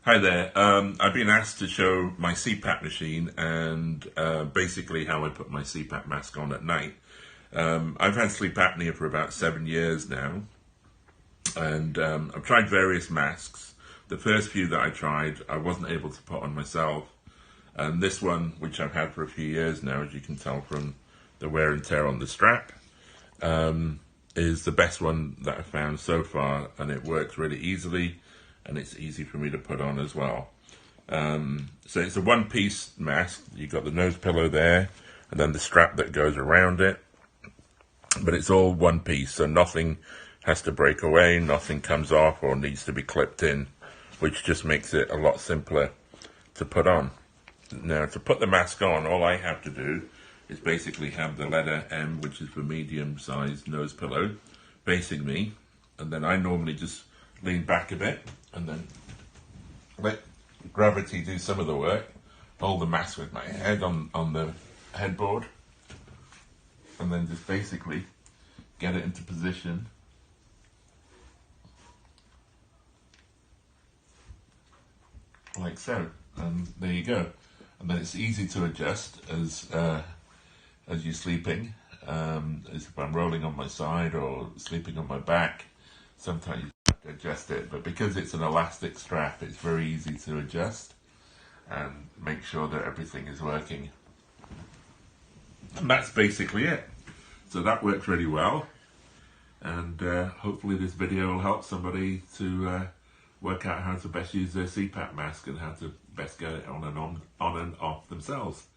Hi there. I've been asked to show my CPAP machine and basically how I put my CPAP mask on at night. I've had sleep apnea for about 7 years now, and I've tried various masks. The first few that I tried, I wasn't able to put on myself. And this one, which I've had for a few years now, as you can tell from the wear and tear on the strap, is the best one that I've found so far, and it works really easily. And it's easy for me to put on as well. So it's a one-piece mask. You've got the nose pillow there, and then the strap that goes around it. But it's all one piece, so nothing has to break away, nothing comes off or needs to be clipped in, which just makes it a lot simpler to put on. Now, to put the mask on, all I have to do is basically have the letter M, which is for medium-sized nose pillow, facing me, and then I normally just lean back a bit and then let gravity do some of the work. Hold the mask with my head on the headboard, and then just basically get it into position like so, and there you go. And then it's easy to adjust as you're sleeping, as if I'm rolling on my side or sleeping on my back. Sometimes you have to adjust it, but because it's an elastic strap, it's very easy to adjust and make sure that everything is working. And that's basically it. So that works really well, and hopefully this video will help somebody to work out how to best use their CPAP mask and how to best get it on and off themselves.